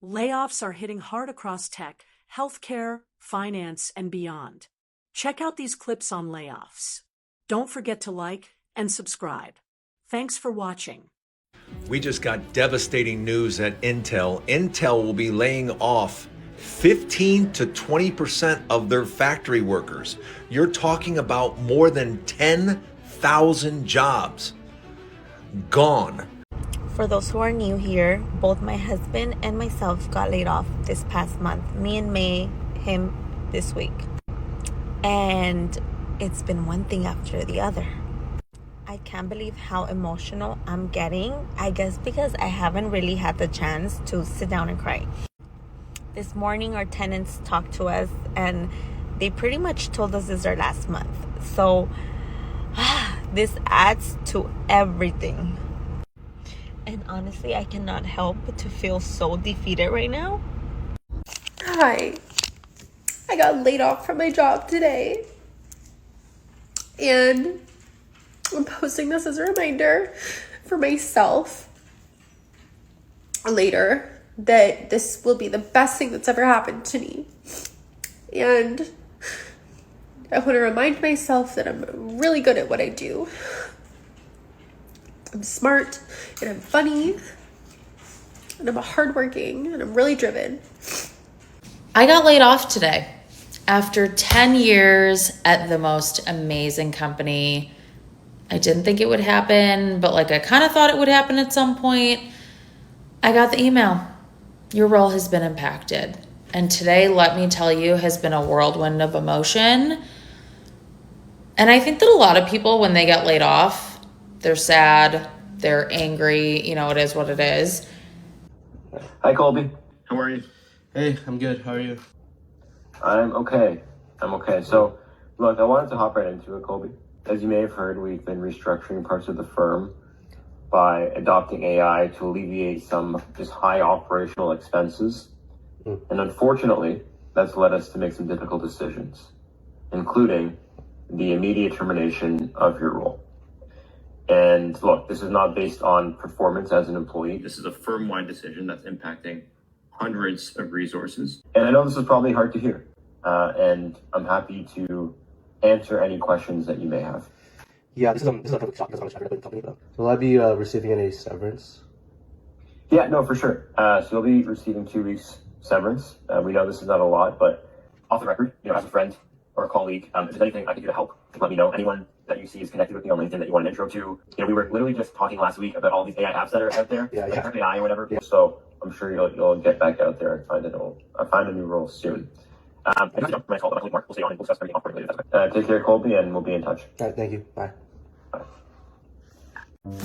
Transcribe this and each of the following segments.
Layoffs are hitting hard across tech, healthcare, finance, and beyond. Check out these clips on layoffs. Don't forget to like and subscribe. Thanks for watching. We just got devastating news at Intel. Intel will be laying off 15 to 20% of their factory workers. You're talking about more than 10,000 jobs gone. For those who are new here, both my husband and myself got laid off this past month. Me in May, him this week. And it's been one thing after the other. I can't believe how emotional I'm getting. I guess because I haven't really had the chance to sit down and cry. This morning our tenants talked to us and they pretty much told us this is our last month. So this adds to everything. And honestly, I cannot help but to feel so defeated right now. Hi, I got laid off from my job today. And I'm posting this as a reminder for myself later that this will be the best thing that's ever happened to me. And I want to remind myself that I'm really good at what I do. I'm smart and I'm funny and I'm hardworking and I'm really driven. I got laid off today after 10 years at the most amazing company. I didn't think it would happen, but I kind of thought it would happen at some point. I got the email. Your role has been impacted. And today, let me tell you, has been a whirlwind of emotion. And I think that a lot of people, when they get laid off, they're sad, they're angry, it is what it is. Hi, Colby. How are you? Hey, I'm good. How are you? I'm okay. So, look, I wanted to hop right into it, Colby. As you may have heard, we've been restructuring parts of the firm by adopting AI to alleviate some just high operational expenses. And unfortunately, that's led us to make some difficult decisions, including the immediate termination of your role. And look, this is not based on performance as an employee. This is a firm-wide decision that's impacting hundreds of resources. And I know this is probably hard to hear. And I'm happy to answer any questions that you may have. Yeah, this is a perfect shock because I'm trying to quit the company. Will I be receiving any severance? Yeah, no, for sure. So you'll be receiving 2 weeks severance. We know this is not a lot, but off the record, as a friend or a colleague, if there's anything I can do to help, let me know. Anyone that you see is connected with me on LinkedIn that you want an intro to. We were literally just talking last week about all these AI apps that are out there, like AI or whatever. Yeah. So I'm sure you'll get back out there and find a new role soon. We'll stay on and we'll discuss everything awkwardly later. Take care, Colby, and we'll be in touch. All right, thank you. Bye.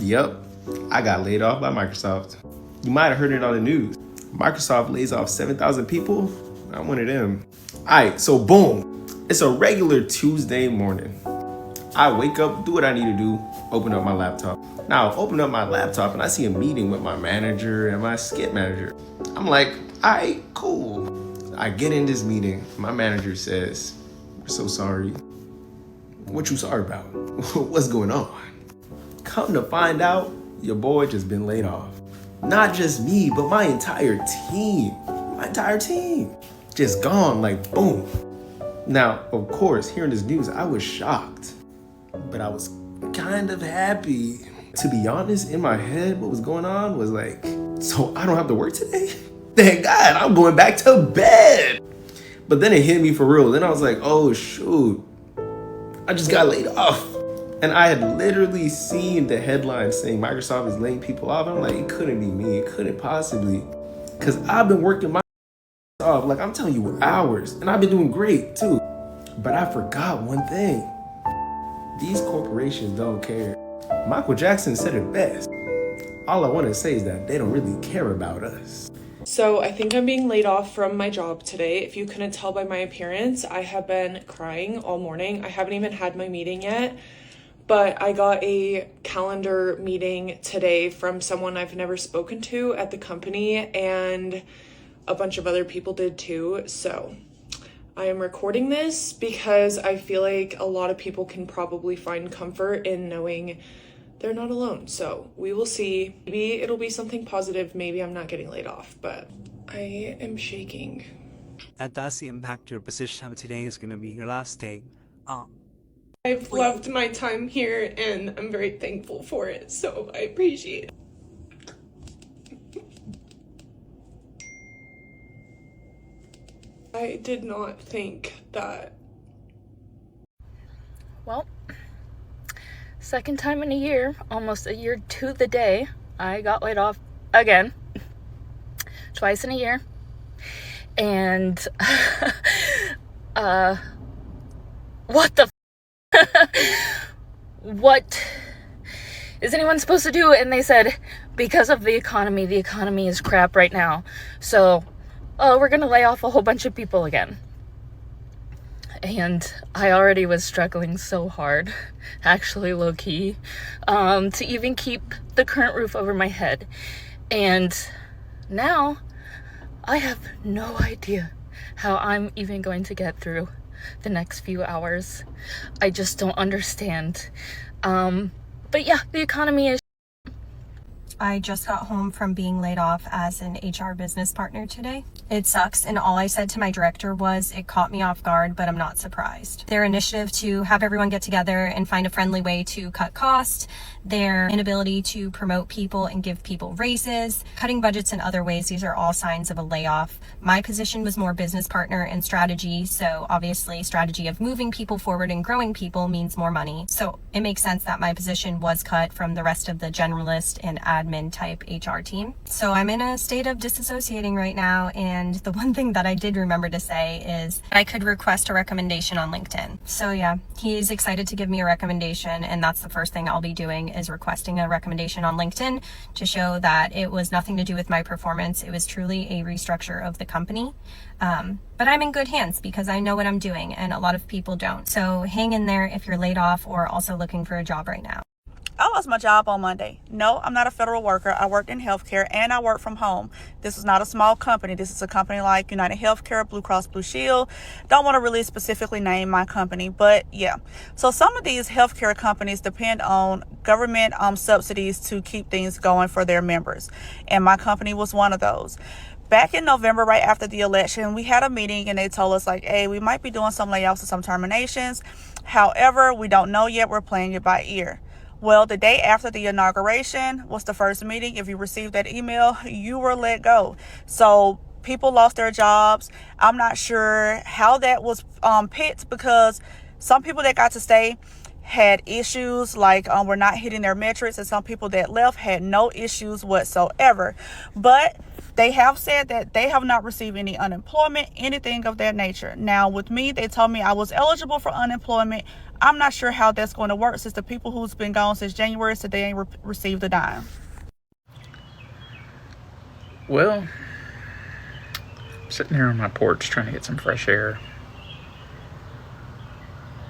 Yep, I got laid off by Microsoft. You might have heard it on the news. Microsoft lays off 7,000 people. I'm one of them. All right, so boom. It's a regular Tuesday morning. I wake up, do what I need to do, open up my laptop. Now, open up my laptop and I see a meeting with my manager and my skip manager. I'm like, all right, cool. I get in this meeting. My manager says, "We're so sorry." What you sorry about? What's going on? Come to find out, your boy just been laid off. Not just me, but my entire team. Just gone, boom. Now, of course, hearing this news, I was shocked, but I was kind of happy. To be honest, in my head, what was going on was so I don't have to work today? Thank God, I'm going back to bed. But then it hit me for real. Then I was like, oh shoot, I just got laid off. And I had literally seen the headline saying Microsoft is laying people off. I'm like, it couldn't be me. It couldn't possibly. Because I've been working my off, I'm telling you, hours. And I've been doing great too. But I forgot one thing. These corporations don't care. Michael Jackson said it best. All I want to say is that they don't really care about us. So I think I'm being laid off from my job today. If you couldn't tell by my appearance, I have been crying all morning. I haven't even had my meeting yet, but I got a calendar meeting today from someone I've never spoken to at the company, and a bunch of other people did too. So I am recording this because I feel like a lot of people can probably find comfort in knowing they're not alone. So we will see. Maybe it'll be something positive. Maybe I'm not getting laid off, but I am shaking. That does impact your position. Today is going to be your last day. I've loved my time here and I'm very thankful for it, so I appreciate it. I did not think that. Well, second time in a year, almost a year to the day, I got laid off again. Twice in a year. And, what the what is anyone supposed to do? And they said, because of the economy is crap right now. So, we're gonna lay off a whole bunch of people again. And I already was struggling so hard, actually low-key, to even keep the current roof over my head. And now I have no idea how I'm even going to get through the next few hours. I just don't understand. But yeah, the economy is. I just got home from being laid off as an HR business partner today. It sucks, and all I said to my director was it caught me off guard, but I'm not surprised. Their initiative to have everyone get together and find a friendly way to cut costs, their inability to promote people and give people raises, cutting budgets in other ways, these are all signs of a layoff. My position was more business partner and strategy, so obviously strategy of moving people forward and growing people means more money. So it makes sense that my position was cut from the rest of the generalist and admin type HR team. So I'm in a state of disassociating right now, and the one thing that I did remember to say is I could request a recommendation on LinkedIn. So yeah, he's excited to give me a recommendation, and that's the first thing I'll be doing is requesting a recommendation on LinkedIn to show that it was nothing to do with my performance. It was truly a restructure of the company. But I'm in good hands because I know what I'm doing, and a lot of people don't. So hang in there if you're laid off or also looking for a job right now. I lost my job on Monday. No, I'm not a federal worker. I worked in healthcare and I work from home. This is not a small company. This is a company like United Healthcare, Blue Cross Blue Shield. Don't want to really specifically name my company, but yeah. So some of these healthcare companies depend on government subsidies to keep things going for their members. And my company was one of those. Back in November, right after the election, we had a meeting and they told us like, hey, we might be doing some layoffs and some terminations. However, we don't know yet. We're playing it by ear. Well, the day after the inauguration was the first meeting. If you received that email, you were let go. So people lost their jobs. I'm not sure how that was picked because some people that got to stay had issues like were not hitting their metrics, and some people that left had no issues whatsoever. But they have said that they have not received any unemployment, anything of that nature. Now, with me, they told me I was eligible for unemployment. I'm not sure how that's going to work since the people who's been gone since January said they ain't received a dime. Well, I'm sitting here on my porch trying to get some fresh air.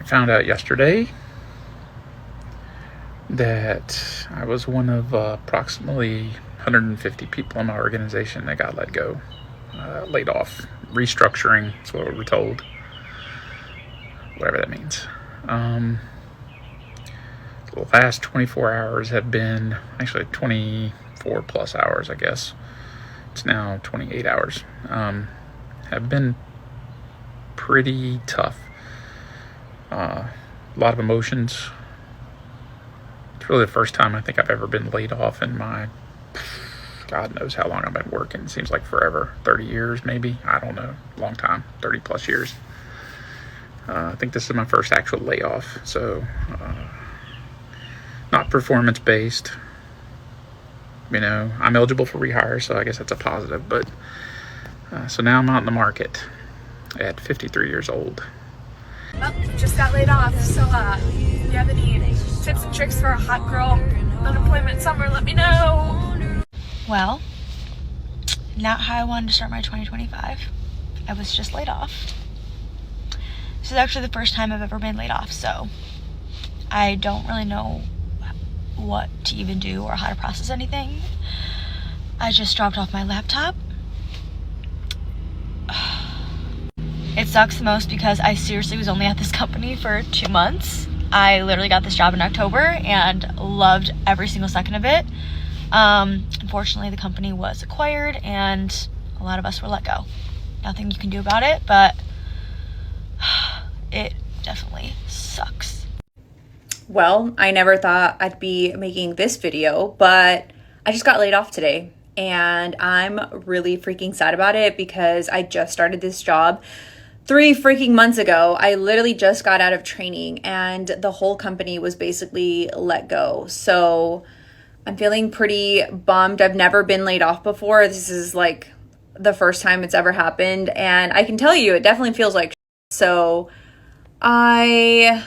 I found out yesterday that I was one of approximately 150 people in my organization that got let go, laid off, restructuring, that's what we were told, whatever that means. The last 24 hours have been, actually 24 plus hours, I guess. It's now 28 hours. Have been pretty tough. A lot of emotions. It's really the first time I think I've ever been laid off in my, God knows how long I've been working. It seems like forever. 30 years maybe. I don't know. Long time. 30 plus years. I think this is my first actual layoff. So, not performance based. You know, I'm eligible for rehire, so I guess that's a positive. But, so now I'm out in the market at 53 years old. Well, just got laid off, so if you have any tips and tricks for a hot girl unemployment summer, let me know. Well, not how I wanted to start my 2025. I was just laid off. This is actually the first time I've ever been laid off, so I don't really know what to even do or how to process anything. I just dropped off my laptop. It sucks the most because I seriously was only at this company for 2 months. I literally got this job in October and loved every single second of it. Unfortunately, the company was acquired and a lot of us were let go. Nothing you can do about it, but it definitely sucks. Well, I never thought I'd be making this video, but I just got laid off today and I'm really freaking sad about it because I just started this job 3 freaking months ago. I literally just got out of training and the whole company was basically let go. So I'm feeling pretty bummed. I've never been laid off before. This is like the first time it's ever happened. And I can tell you, it definitely feels like so yeah,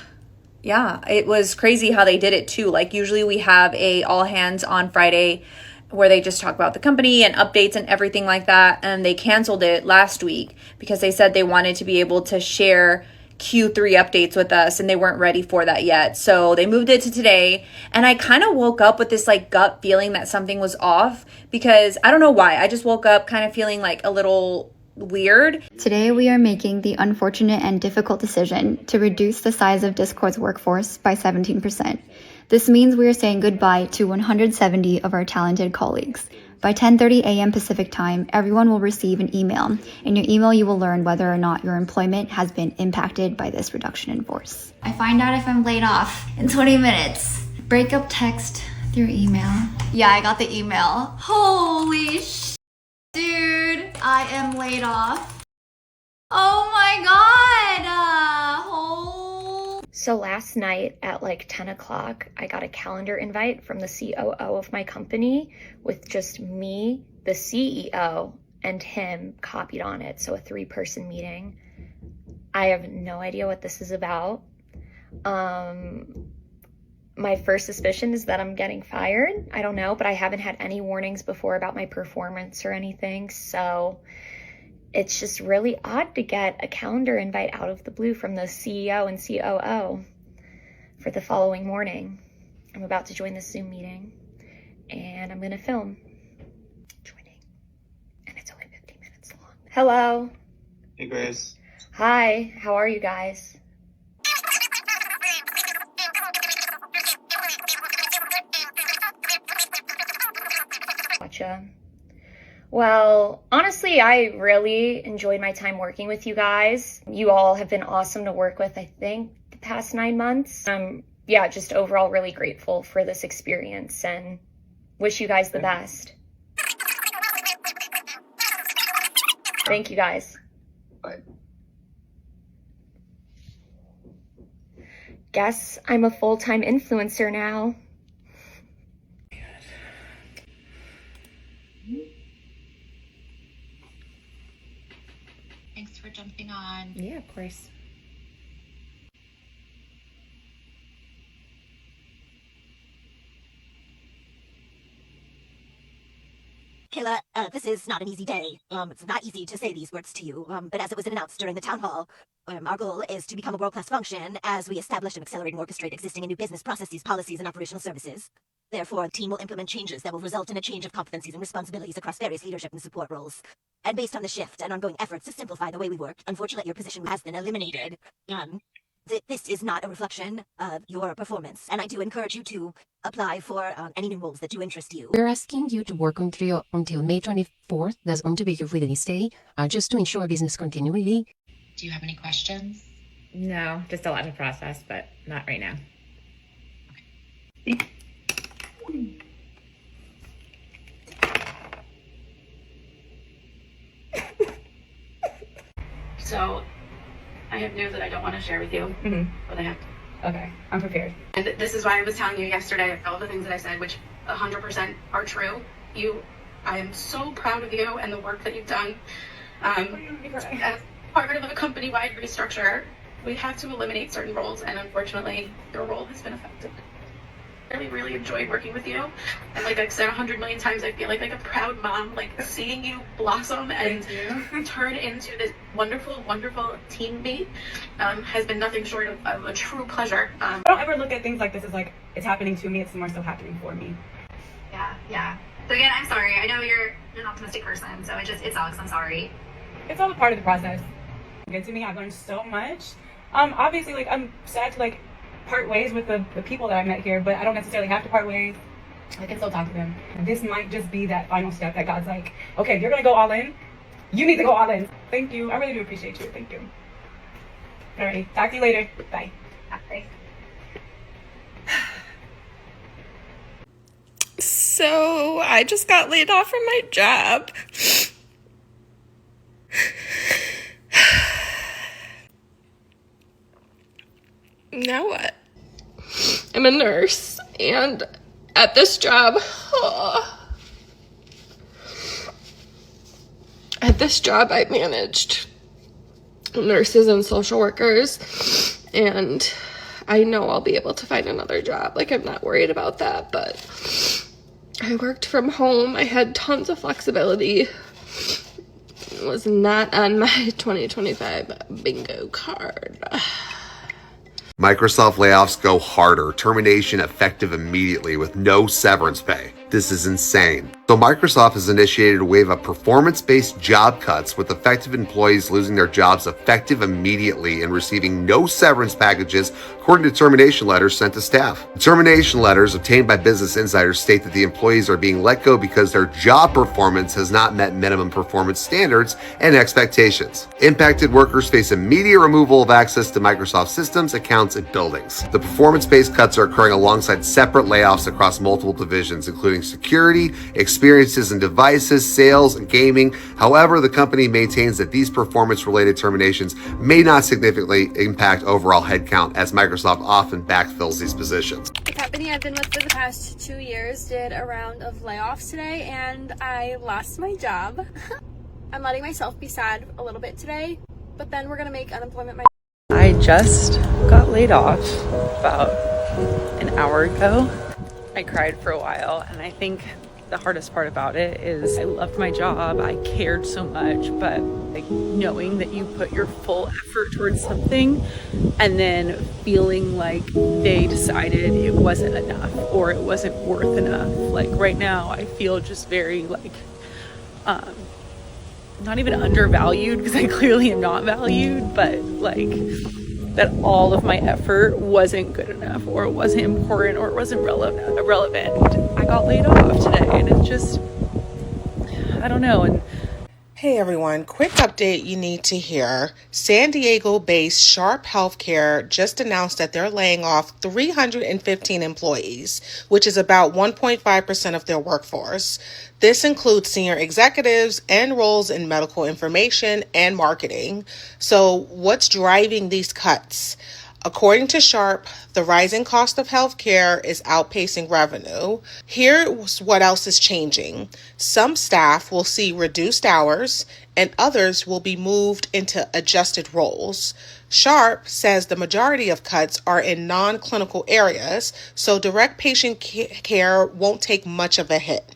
it was crazy how they did it too. Like usually we have a all hands on Friday where they just talk about the company and updates and everything like that. And they canceled it last week because they said they wanted to be able to share Q3 updates with us and they weren't ready for that yet. So they moved it to today. And I kind of woke up with this like gut feeling that something was off because I don't know why. I just woke up kind of feeling like a little weird. Today we are making the unfortunate and difficult decision to reduce the size of Discord's workforce by 17%. This means we are saying goodbye to 170 of our talented colleagues. By 10:30 a.m. Pacific time, everyone will receive an email. In your email, you will learn whether or not your employment has been impacted by this reduction in force. I find out if I'm laid off in 20 minutes. Breakup text through email. Yeah, I got the email. Holy dude, I am laid off. Oh my god! So last night at like 10 o'clock, I got a calendar invite from the COO of my company with just me, the CEO, and him copied on it. So a 3-person meeting. I have no idea what this is about. My first suspicion is that I'm getting fired. I don't know, but I haven't had any warnings before about my performance or anything. So it's just really odd to get a calendar invite out of the blue from the CEO and COO for the following morning. I'm about to join this Zoom meeting and I'm gonna film. Joining. And it's only 15 minutes long. Hello. Hey, Grace. Hi, how are you guys? Gotcha. Well, honestly, I really enjoyed my time working with you guys. You all have been awesome to work with, I think, the past 9 months. Yeah, just overall really grateful for this experience and wish you guys the best. Thank you guys. Bye. Guess I'm a full-time influencer now. Thanks for jumping on. Yeah, of course. Kayla, this is not an easy day. It's not easy to say these words to you, but as it was announced during the town hall, our goal is to become a world-class function as we establish and accelerate and orchestrate existing and new business processes, policies, and operational services. Therefore, the team will implement changes that will result in a change of competencies and responsibilities across various leadership and support roles. And based on the shift and ongoing efforts to simplify the way we work, unfortunately, your position has been eliminated. This is not a reflection of your performance, and I do encourage you to apply for any new roles that do interest you. We're asking you to work until May 24th. That's going to be your release day, just to ensure business continuity. Do you have any questions? No, just a lot to process, but not right now. So, I have news that I don't want to share with you, but I have to. Okay, I'm prepared. And this is why I was telling you yesterday all the things that I said, which 100% are true. I am so proud of you and the work that you've done. As part of a company-wide restructure, we have to eliminate certain roles, and unfortunately, your role has been affected. I really enjoyed working with you, and like I've said 100 million times, I feel like a proud mom, like seeing you blossom and turn into this wonderful teammate has been nothing short of a true pleasure. I don't ever look at things like this as like it's happening to me, it's more so happening for me. Yeah. So again, I'm sorry. I know you're an optimistic person, so it sucks. I'm sorry. It's all a part of the process. Good to me. I've learned so much. Obviously, like I'm sad to like part ways with the people that I met here, but I don't necessarily have to part ways. I can still talk to them. And this might just be that final step that God's like, okay, if you're going to go all in, you need to go all in. Thank you. I really do appreciate you. Thank you. All right. Talk to you later. Bye. Bye. So I just got laid off from my job. Now what? I'm a nurse, and at this job, I managed nurses and social workers, and I know I'll be able to find another job. Like, I'm not worried about that, but I worked from home. I had tons of flexibility. It was not on my 2025 bingo card. Microsoft layoffs go harder, termination effective immediately with no severance pay. This is insane. So Microsoft has initiated a wave of performance-based job cuts with affected employees losing their jobs effective immediately and receiving no severance packages according to termination letters sent to staff. The termination letters obtained by Business Insider state that the employees are being let go because their job performance has not met minimum performance standards and expectations. Impacted workers face immediate removal of access to Microsoft systems, accounts, and buildings. The performance-based cuts are occurring alongside separate layoffs across multiple divisions, including security, experiences and devices, sales, and gaming. However, the company maintains that these performance-related terminations may not significantly impact overall headcount, as Microsoft often backfills these positions. The company I've been with for the past 2 years did a round of layoffs today, and I lost my job. I'm letting myself be sad a little bit today, but then we're gonna make unemployment my I just got laid off about an hour ago. I cried for a while, and I think the hardest part about it is I loved my job, I cared so much, but like knowing that you put your full effort towards something and then feeling like they decided it wasn't enough or it wasn't worth enough. Like right now I feel just very like not even undervalued, because I clearly am not valued, but like that all of my effort wasn't good enough, or it wasn't important, or it wasn't relevant. I got laid off today, and it's just, I don't know. And hey everyone, quick update you need to hear. San Diego-based Sharp Healthcare just announced that they're laying off 315 employees, which is about 1.5% of their workforce. This includes senior executives and roles in medical information and marketing. So what's driving these cuts? According to Sharp, the rising cost of healthcare is outpacing revenue. Here's what else is changing. Some staff will see reduced hours, and others will be moved into adjusted roles. Sharp says the majority of cuts are in non-clinical areas, so direct patient care won't take much of a hit.